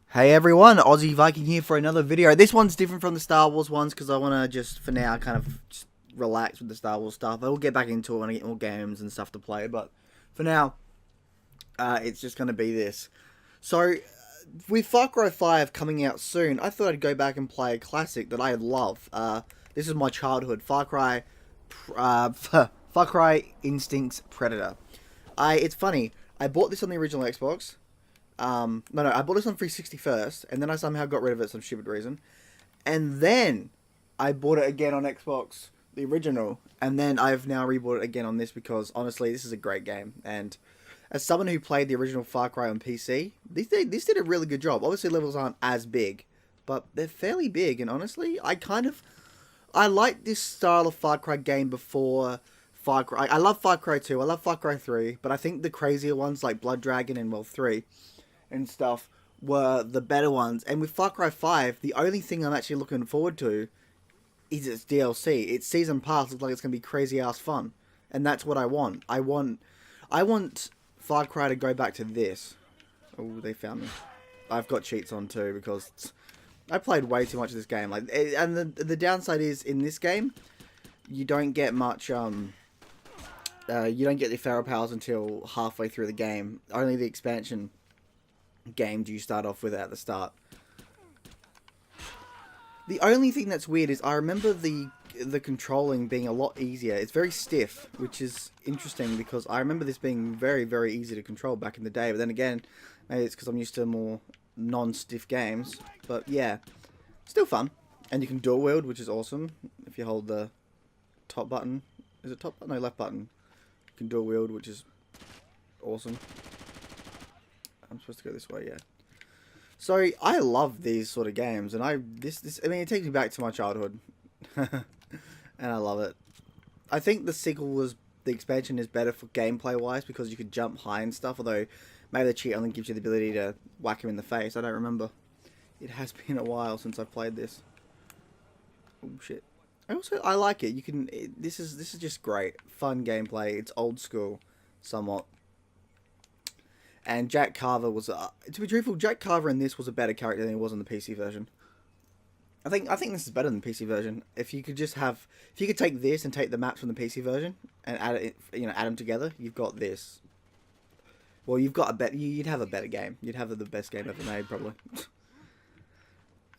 Hey everyone, Aussie Viking here for another video. This one's different from the Star Wars ones because I want to just, for now, kind of just relax with the Star Wars stuff. I will get back into it when I get more games and stuff to play, but for now, it's just going to be this. So, with Far Cry 5 coming out soon, I thought I'd go back and play a classic that I love. This is my childhood, Far Cry Instinct's Predator. It's funny, I bought this on the original Xbox. I bought this on 360 first, and then I somehow got rid of it for some stupid reason. And then I bought it again on Xbox, the original, and then I've now rebought it again on this because, honestly, this is a great game. And as someone who played the original Far Cry on PC, this did a really good job. Obviously, levels aren't as big, but they're fairly big, and honestly, I like this style of Far Cry game before Far Cry. I love Far Cry 2, I love Far Cry 3, but I think the crazier ones like Blood Dragon and, well, 3... and stuff were the better ones. And with Far Cry 5, the only thing I'm actually looking forward to is its DLC. Its season pass looks like it's going to be crazy ass fun, and that's what I want. I want Far Cry to go back to this. Oh, they found me. I've got cheats on too because I played way too much of this game. Like, and the downside is in this game, you don't get much. You don't get the feral powers until halfway through the game. Only the expansion game do you start off with at the start. The only thing that's weird is I remember the controlling being a lot easier. It's very stiff, which is interesting because I remember this being very, very easy to control back in the day. But then again, maybe it's because I'm used to more non-stiff games. But yeah, still fun. And you can dual wield, which is awesome. If you hold the top button. Is it top button? No, left button. You can dual wield, which is awesome. I'm supposed to go this way, yeah. So I love these sort of games, and I mean, it takes me back to my childhood, and I love it. I think the expansion is better for gameplay wise because you could jump high and stuff. Although maybe the cheat only gives you the ability to whack him in the face. I don't remember. It has been a while since I've played this. Oh shit! I like it. This is just great, fun gameplay. It's old school, somewhat. And Jack Carver was, to be truthful, Jack Carver in this was a better character than he was in the PC version. I think this is better than the PC version. If you could take this and take the maps from the PC version and add them together, you've got this. Well, you'd have a better game. You'd have the best game ever made, probably.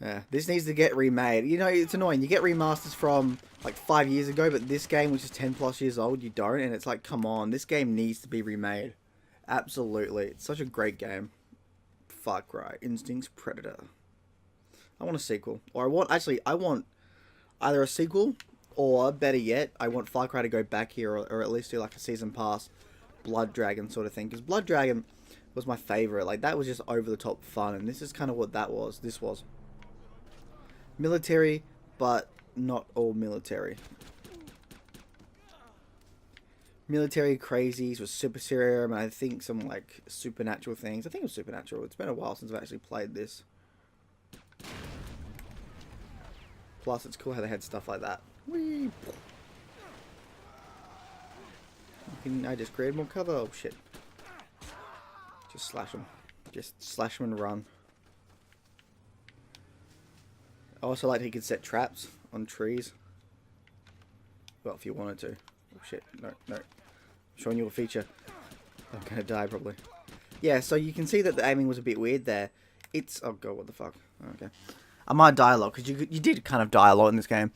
Yeah, this needs to get remade. You know, it's annoying. You get remasters from like 5 years ago, but this game, which is 10 plus years old, you don't. And it's like, come on, this game needs to be remade. Absolutely. It's such a great game. Far Cry Instinct's Predator. I want a sequel. Or I want either a sequel or, better yet, I want Far Cry to go back here or at least do like a season pass Blood Dragon sort of thing. Because Blood Dragon was my favourite. Like, that was just over the top fun. And this is kind of what that was. This was. Military, but not all military. Military crazies with super serum, and I think some like supernatural things. I think it was supernatural. It's been a while since I've actually played this. Plus, it's cool how they had stuff like that. Whee! I just created more cover. Oh shit! Just slash them. Just slash them and run. I also like how you could set traps on trees. Well, if you wanted to. Oh shit! No. Showing you a feature. I'm gonna die probably. Yeah, so you can see that the aiming was a bit weird there. Oh god, what the fuck? Okay. I might die a lot because you did kind of die a lot in this game.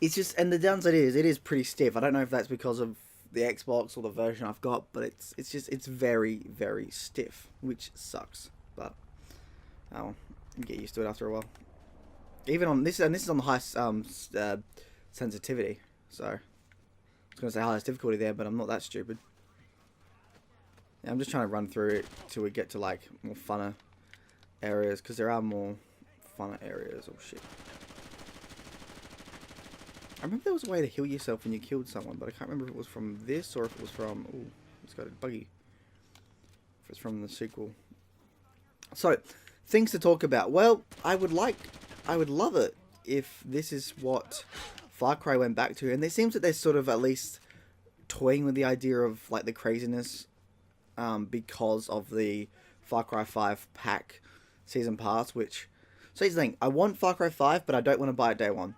It's just, and the downside is it is pretty stiff. I don't know if that's because of the Xbox or the version I've got, but it's very, very stiff, which sucks. But I'll get used to it after a while. Even on this, and this is on the highest sensitivity, so. I was going to say highest difficulty there, but I'm not that stupid. Yeah, I'm just trying to run through it till we get to like more funner areas, because there are more funner areas. Oh shit. I remember there was a way to heal yourself when you killed someone, but I can't remember if it was from this or if it was from... Ooh, it's got a buggy. If it's from the sequel. So, things to talk about. Well, I would love it if this is what Far Cry went back to, and it seems that they're sort of at least toying with the idea of like the craziness, because of the Far Cry 5 pack season pass. Which, so here's the thing: I want Far Cry 5, but I don't want to buy it day one.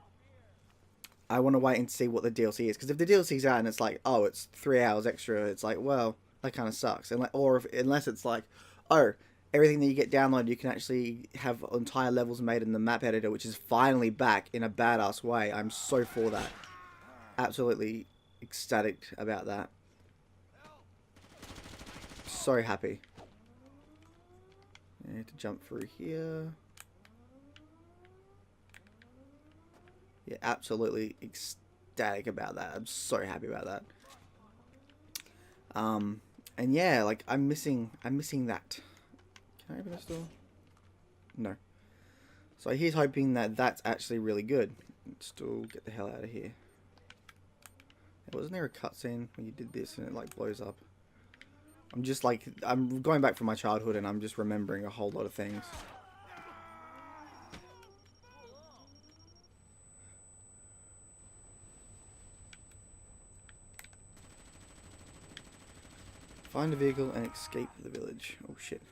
I want to wait and see what the DLC is, because if the DLC's out and it's like, oh, it's 3 hours extra, it's like, well, that kind of sucks. And like, or if, unless it's like, oh, everything that you get downloaded, you can actually have entire levels made in the map editor, which is finally back in a badass way. I'm so for that. Absolutely ecstatic about that. So happy. I need to jump through here. Yeah, absolutely ecstatic about that. I'm so happy about that. And yeah, like I'm missing that. Can I open this door? No. So he's hoping that that's actually really good. Still get the hell out of here. Wasn't there a cutscene when you did this and it like blows up? I'm just like, I'm going back from my childhood and I'm just remembering a whole lot of things. Find a vehicle and escape the village. Oh shit.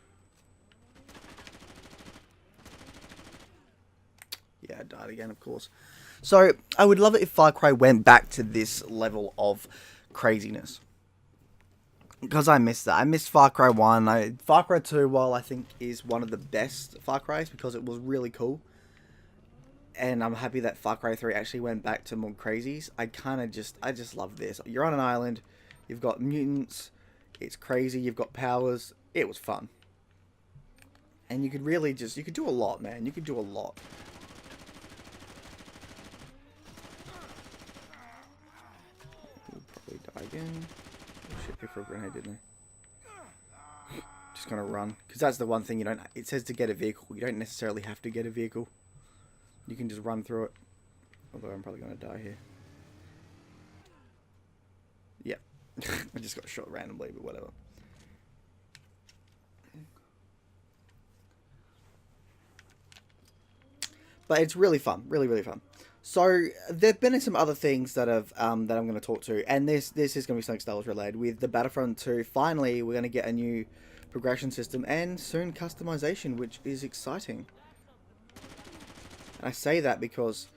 Yeah, I died again, of course. So, I would love it if Far Cry went back to this level of craziness. Because I missed that. I missed Far Cry 1. Far Cry 2, while I think is one of the best Far Cry's, because it was really cool. And I'm happy that Far Cry 3 actually went back to more crazies. I just love this. You're on an island. You've got mutants. It's crazy. You've got powers. It was fun. And you could really just, you could do a lot, man. You could do a lot. We'll probably die again. Oh shit, they threw a grenade, didn't they? Just gonna run. Because that's the one thing you don't, it says to get a vehicle. You don't necessarily have to get a vehicle. You can just run through it. Although I'm probably gonna die here. Yeah. I just got shot randomly, but whatever. But it's really fun, really, really fun. So there've been some other things that have that I'm going to talk to, and this is going to be something Star Wars related. With the Battlefront 2, finally we're going to get a new progression system and soon customization, which is exciting. And I say that because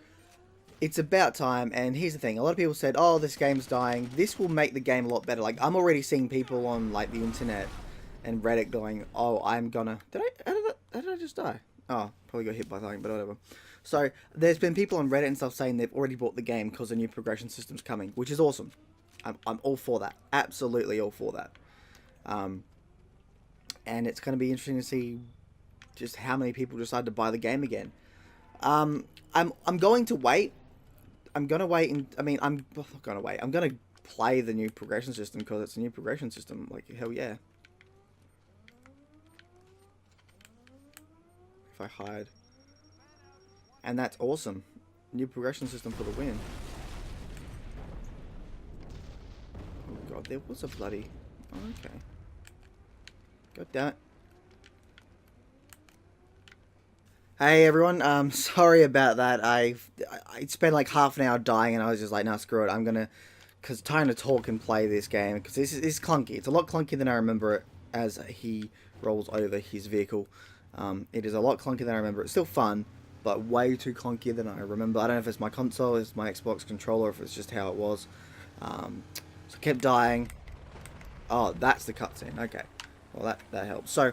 it's about time. And here's the thing: a lot of people said, "Oh, this game's dying." This will make the game a lot better. Like I'm already seeing people on like the internet and Reddit going, "Oh, I'm gonna." How did I just die? Oh, probably got hit by something, but whatever. So, there's been people on Reddit and stuff saying they've already bought the game because a new progression system's coming, which is awesome. I'm all for that. Absolutely all for that. And it's going to be interesting to see just how many people decide to buy the game again. I'm going to wait. I'm going to wait, and I'm not going to wait. I'm going to play the new progression system because it's a new progression system. Like, hell yeah. If I hide. And that's awesome. New progression system for the win. Oh god, there was a bloody... Oh, okay. God damn it. Hey everyone, sorry about that. I spent like half an hour dying and I was just like, nah, screw it. I'm gonna... Because time to talk and play this game. Because this is clunky. It's a lot clunkier than I remember it as he rolls over his vehicle. It is a lot clunkier than I remember. It's still fun, but way too clunkier than I remember. I don't know if it's my console, it's my Xbox controller, if it's just how it was. So I kept dying. Oh, that's the cutscene. Okay. Well, that helps. So,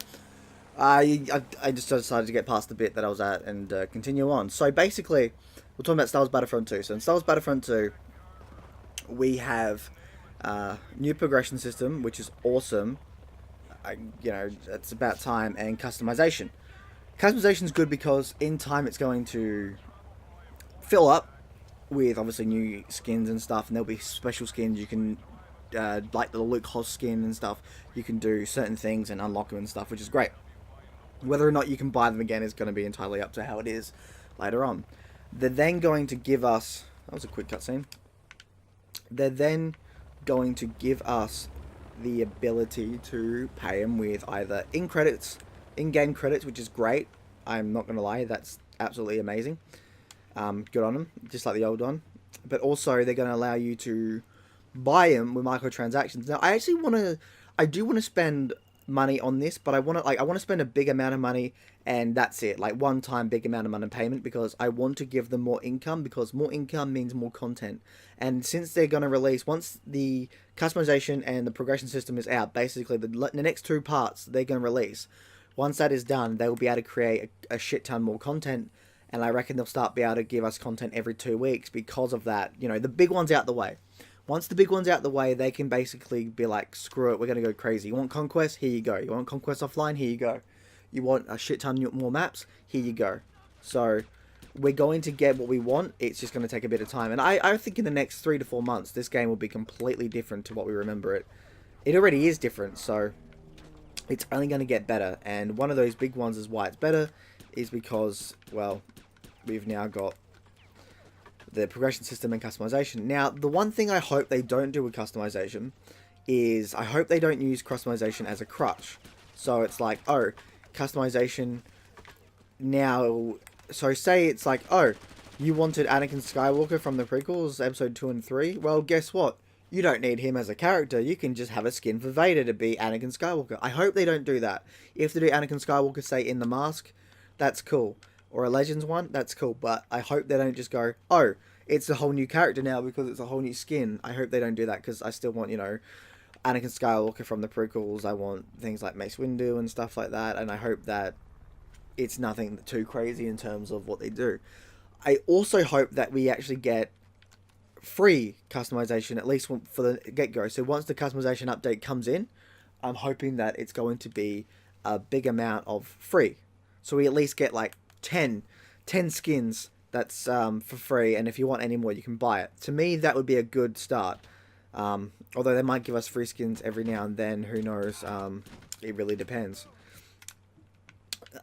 I just decided to get past the bit that I was at and continue on. So, basically, we're talking about Star Wars Battlefront 2. So, in Star Wars Battlefront 2, we have a new progression system, which is awesome. It's about time, and customization. Customization is good because in time it's going to fill up with obviously new skins and stuff, and there'll be special skins you can, like the Luke Hoss skin and stuff. You can do certain things and unlock them and stuff, which is great. Whether or not you can buy them again is going to be entirely up to how it is later on. They're then going to give us... That was a quick cutscene. They're then going to give us the ability to pay them with either in-game credits, which is great. I'm not going to lie, that's absolutely amazing. Good on them, just like the old one. But also, they're going to allow you to buy them with microtransactions. Now, I do want to spend money on this, but I want to spend a big amount of money, and that's it, like one time big amount of money payment, because I want to give them more income, because more income means more content. And since they're going to release, once the customization and the progression system is out, basically the next two parts they're going to release, once that is done, they will be able to create a shit ton more content. And I reckon they'll start be able to give us content every 2 weeks because of that. You know, the big one's out the way. Once the big one's out the way, they can basically be like, screw it, we're going to go crazy. You want Conquest? Here you go. You want Conquest Offline? Here you go. You want a shit ton more maps? Here you go. So, we're going to get what we want. It's just going to take a bit of time. And I think in the next 3 to 4 months, this game will be completely different to what we remember it. It already is different, so it's only going to get better. And one of those big ones is why it's better, is because, well, we've now got the progression system and customization. Now, the one thing I hope they don't do with customization is I hope they don't use customization as a crutch. So it's like, oh, customization now... So say it's like, oh, you wanted Anakin Skywalker from the prequels, episode 2 and 3? Well, guess what? You don't need him as a character. You can just have a skin for Vader to be Anakin Skywalker. I hope they don't do that. If they do Anakin Skywalker, say, in the mask, that's cool. Or a Legends one, that's cool. But I hope they don't just go, oh, it's a whole new character now because it's a whole new skin. I hope they don't do that, because I still want, you know, Anakin Skywalker from the prequels. I want things like Mace Windu and stuff like that. And I hope that it's nothing too crazy in terms of what they do. I also hope that we actually get free customization, at least for the get-go. So once the customization update comes in, I'm hoping that it's going to be a big amount of free. So we at least get like 10 skins that's for free, and if you want any more, you can buy it. To me, that would be a good start. Although they might give us free skins every now and then, who knows? It really depends.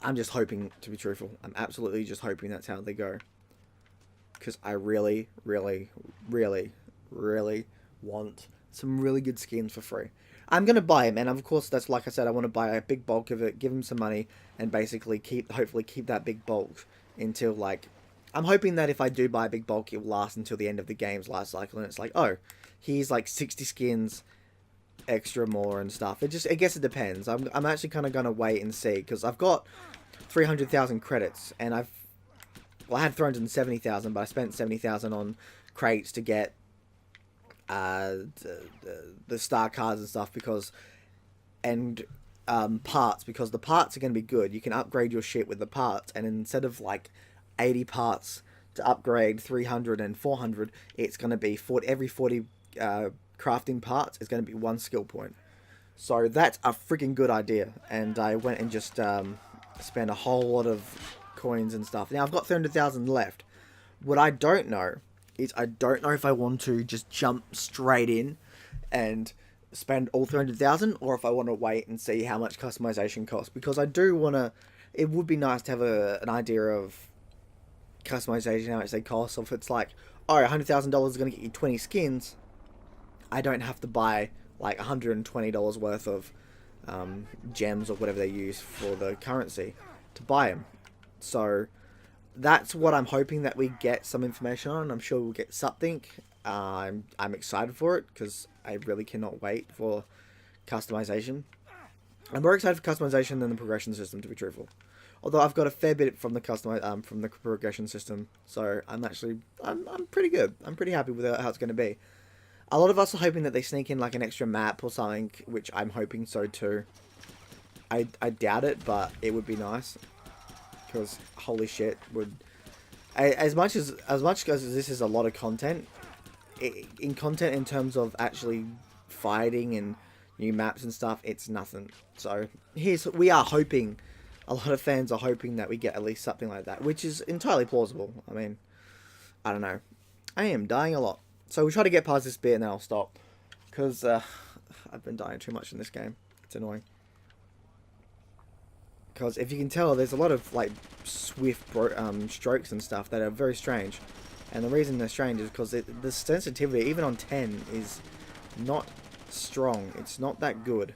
I'm just hoping, to be truthful. I'm absolutely just hoping that's how they go. Because I really, really, really, really want some really good skins for free. I'm going to buy them, and of course, that's like I said, I want to buy a big bulk of it, give them some money, and basically hopefully keep that big bulk until, like, I'm hoping that if I do buy a big bulk, it will last until the end of the game's life cycle, and it's like, oh, here's like 60 skins extra more and stuff. I guess it depends. I'm actually kind of going to wait and see, because I've got 300,000 credits, and I had 370,000, but I spent 70,000 on crates to get the star cards and stuff, and parts, because the parts are going to be good. You can upgrade your shit with the parts, and instead of like 80 parts to upgrade 300 and 400, it's going to be every 40 crafting parts is going to be 1 skill point. So that's a freaking good idea, and I went and just spent a whole lot of coins and stuff. Now I've got 300,000 left. What I don't know is I don't know if I want to just jump straight in and spend all 300,000, or if I want to wait and see how much customization costs, because I do want to... It would be nice to have an idea of customization, how much they cost. So if it's like, oh, $100,000 is going to get you 20 skins, I don't have to buy like $120 worth of gems or whatever they use for the currency to buy them. So that's what I'm hoping that we get some information on. I'm sure we'll get something. I'm excited for it, because I really cannot wait for customization. I'm more excited for customization than the progression system, to be truthful. Although I've got a fair bit from the progression system, so I'm pretty good. I'm pretty happy with how it's going to be. A lot of us are hoping that they sneak in like an extra map or something, which I'm hoping so too. I doubt it, but it would be nice, because holy shit, as much as this is a lot of content, in terms of actually fighting and new maps and stuff, it's nothing. So we are hoping, a lot of fans are hoping that we get at least something like that, which is entirely plausible. I mean, I don't know. I am dying a lot. So we'll try to get past this bit and then I'll stop, because I've been dying too much in this game. It's annoying. Because if you can tell, there's a lot of like swift strokes and stuff that are very strange. And the reason they're strange is because the sensitivity, even on 10, is not strong. It's not that good.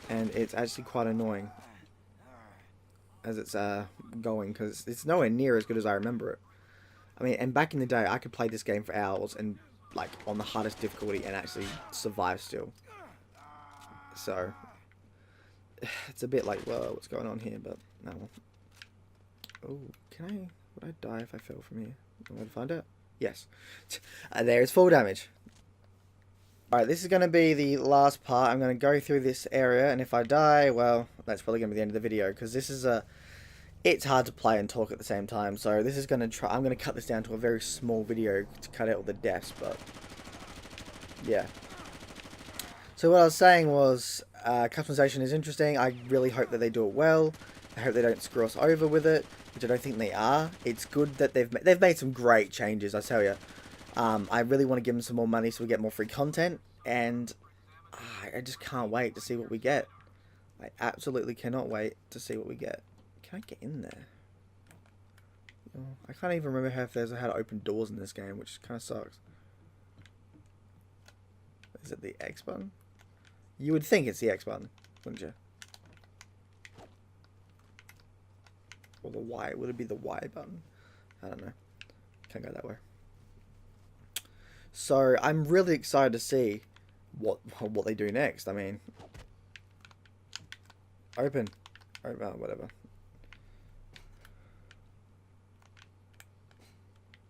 And it's actually quite annoying as it's going, because it's nowhere near as good as I remember it. I mean, and back in the day, I could play this game for hours and like on the hardest difficulty and actually survive still. So it's a bit like, whoa, what's going on here? But no. Oh, would I die if I fell from here? I'm going to find out. Yes. There is full damage. Alright, this is going to be the last part. I'm going to go through this area, and if I die, well, that's probably going to be the end of the video, because this is it's hard to play and talk at the same time, so this is going to I'm going to cut this down to a very small video to cut out all the deaths, but yeah. So what I was saying was, customization is interesting. I really hope that they do it well. I hope they don't screw us over with it, which I don't think they are. It's good that they've made some great changes, I tell you. I really want to give them some more money so we get more free content, and I just can't wait to see what we get. I absolutely cannot wait to see what we get. Can I get in there? Oh, I can't even remember how to open doors in this game, which kind of sucks. Is it the X button? You would think it's the X button, wouldn't you? Or the Y. Would it be the Y button? I don't know. Can't go that way. So I'm really excited to see what they do next. I mean, open, whatever.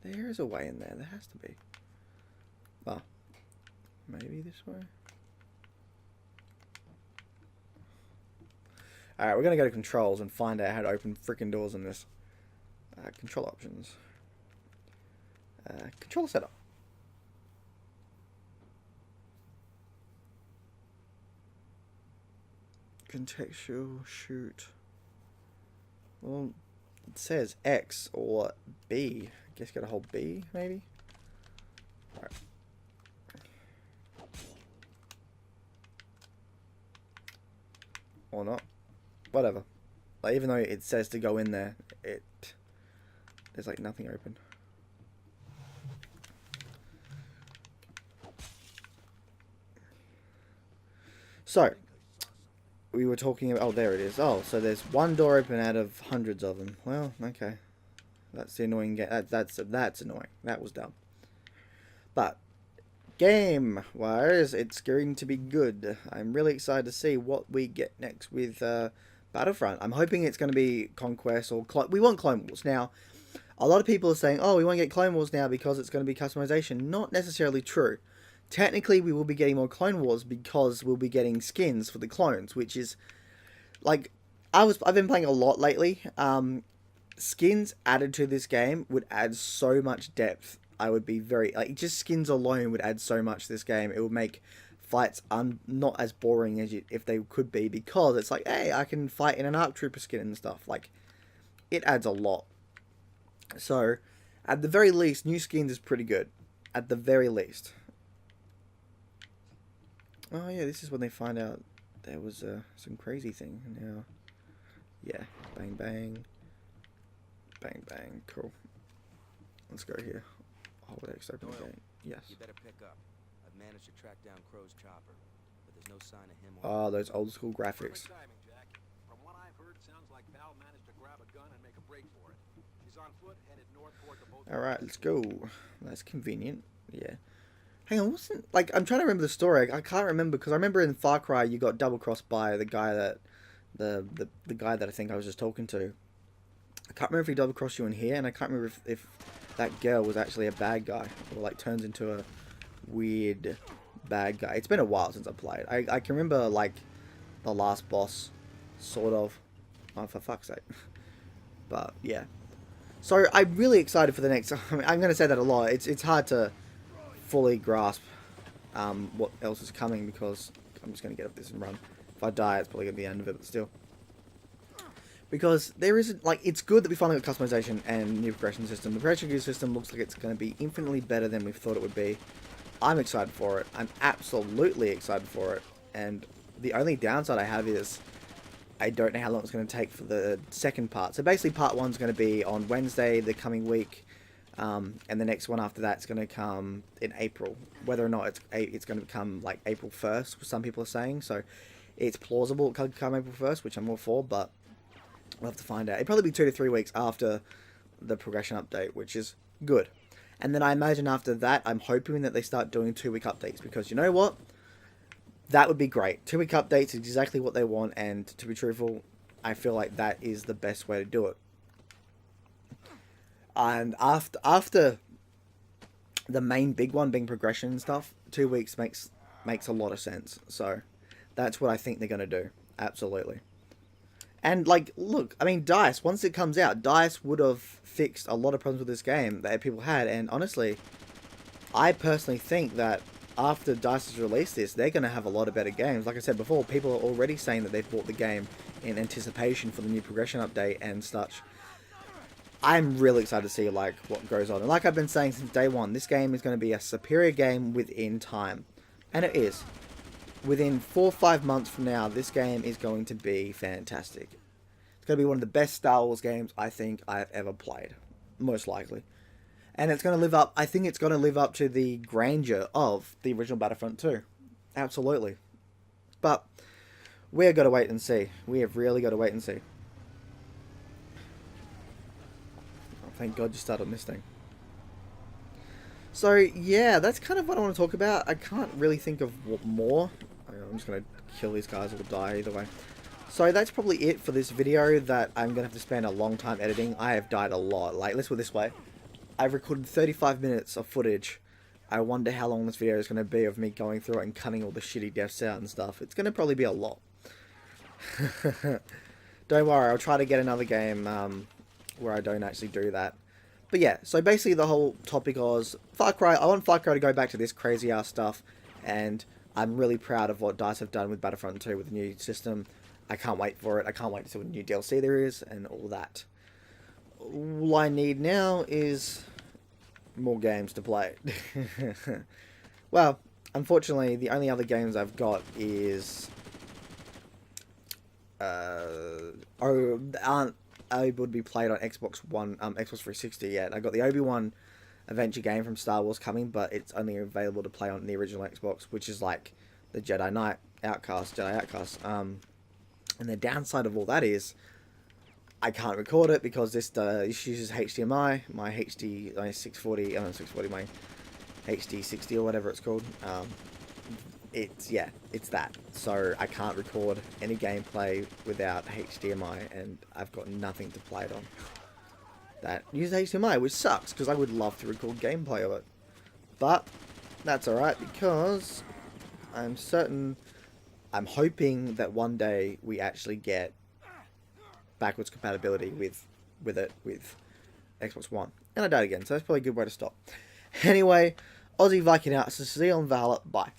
There is a way in there. There has to be. Oh, maybe this way. Alright, we're going to go to controls and find out how to open freaking doors in this. Control options. Controller setup. Contextual shoot. Well, it says X or B. I guess gotta hold B, maybe? Alright. Or not. Whatever. Like, even though it says to go in there, there's like nothing open. So, we were talking about, oh, there it is. Oh, so there's one door open out of hundreds of them. Well, okay. That's the annoying, that's annoying. That was dumb. But, game-wise, it's going to be good. I'm really excited to see what we get next with, Battlefront. I'm hoping it's going to be Conquest or we want Clone Wars. Now, a lot of people are saying, oh, we want to get Clone Wars now because it's going to be customization. Not necessarily true. Technically, we will be getting more Clone Wars because we'll be getting skins for the clones, which is, like, I've been playing a lot lately. Skins added to this game would add so much depth. I would be very, like, just skins alone would add so much to this game. It would make fights not as boring as if they could be, because it's like, hey, I can fight in an ARC Trooper skin and stuff. Like, it adds a lot. So, at the very least, new skins is pretty good. At the very least. Oh yeah, this is when they find out there was some crazy thing. Now, yeah, bang bang, bang bang. Cool. Let's go here. Hold X, open the gate. Yes. You better pick up. I've managed to track down Crow's chopper, but there's no sign of him. Oh, those old school graphics. From what I've heard, sounds like Val managed to grab a gun and make a break for it. He's on foot, headed north toward the boat. All right, let's go. That's convenient. Yeah. Hang on, wasn't, like, I'm trying to remember the story. I can't remember, because I remember in Far Cry you got double crossed by the guy that the guy that I think I was just talking to. I can't remember if he double crossed you in here, and I can't remember if that girl was actually a bad guy, or like turns into a weird bad guy. It's been a while since I played. I can remember, like, the last boss, sort of. Oh, for fuck's sake. But yeah. So I'm really excited for the next. I mean, I'm going to say that a lot. It's hard to fully grasp what else is coming, because I'm just going to get up this and run. If I die, it's probably going to be the end of it, but still. Because there isn't, like, it's good that we finally got customization and new progression system. The progression system looks like it's going to be infinitely better than we thought it would be. I'm excited for it. I'm absolutely excited for it. And the only downside I have is I don't know how long it's going to take for the second part. So basically part 1's going to be on Wednesday the coming week. And the next one after that is going to come in April. Whether or not it's going to come like April 1st, some people are saying. So it's plausible it could come April 1st, which I'm all for, but we'll have to find out. It'll probably be 2 to 3 weeks after the progression update, which is good. And then I imagine after that, I'm hoping that they start doing 2-week updates, because you know what? That would be great. 2-week updates is exactly what they want, and to be truthful, I feel like that is the best way to do it. And after the main big one being progression and stuff, 2 weeks makes a lot of sense. So that's what I think they're going to do. Absolutely. And, like, look, I mean, DICE, once it comes out, DICE would have fixed a lot of problems with this game that people had. And honestly, I personally think that after DICE has released this, they're going to have a lot of better games. Like I said before, people are already saying that they've bought the game in anticipation for the new progression update and such. I'm really excited to see, like, what goes on. And like I've been saying since day one, this game is going to be a superior game within time. And it is. Within 4 or 5 months from now, this game is going to be fantastic. It's going to be one of the best Star Wars games I think I've ever played. Most likely. And it's going to live up, I think it's going to live up to the grandeur of the original Battlefront 2. Absolutely. But we've got to wait and see. We have really got to wait and see. Oh, thank God you started on this thing. So, yeah, that's kind of what I want to talk about. I can't really think of what more. I'm just going to kill these guys or die either way. So that's probably it for this video that I'm going to have to spend a long time editing. I have died a lot. Like, let's put it this way. I've recorded 35 minutes of footage. I wonder how long this video is going to be of me going through it and cutting all the shitty deaths out and stuff. It's going to probably be a lot. Don't worry, I'll try to get another game where I don't actually do that. But yeah, so basically the whole topic was Far Cry. I want Far Cry to go back to this crazy ass stuff, and I'm really proud of what DICE have done with Battlefront 2 with the new system. I can't wait for it. I can't wait to see what new DLC there is and all that. All I need now is more games to play. Well, unfortunately, the only other games I've got is aren't able to be played on Xbox One, Xbox 360 yet. I got the Obi-Wan adventure game from Star Wars coming, but it's only available to play on the original Xbox, which is like the Jedi Knight Outcast, Jedi Outcast. And the downside of all that is I can't record it because this uses HDMI. My HD, my 640, my HD 60 or whatever it's called. It's that. So I can't record any gameplay without HDMI, and I've got nothing to play it on that uses HDMI, which sucks because I would love to record gameplay of it. But that's alright because I'm hoping that one day we actually get backwards compatibility with Xbox One. And I died again, so that's probably a good way to stop. Anyway, Aussie Viking out, so see you on Valor, bye.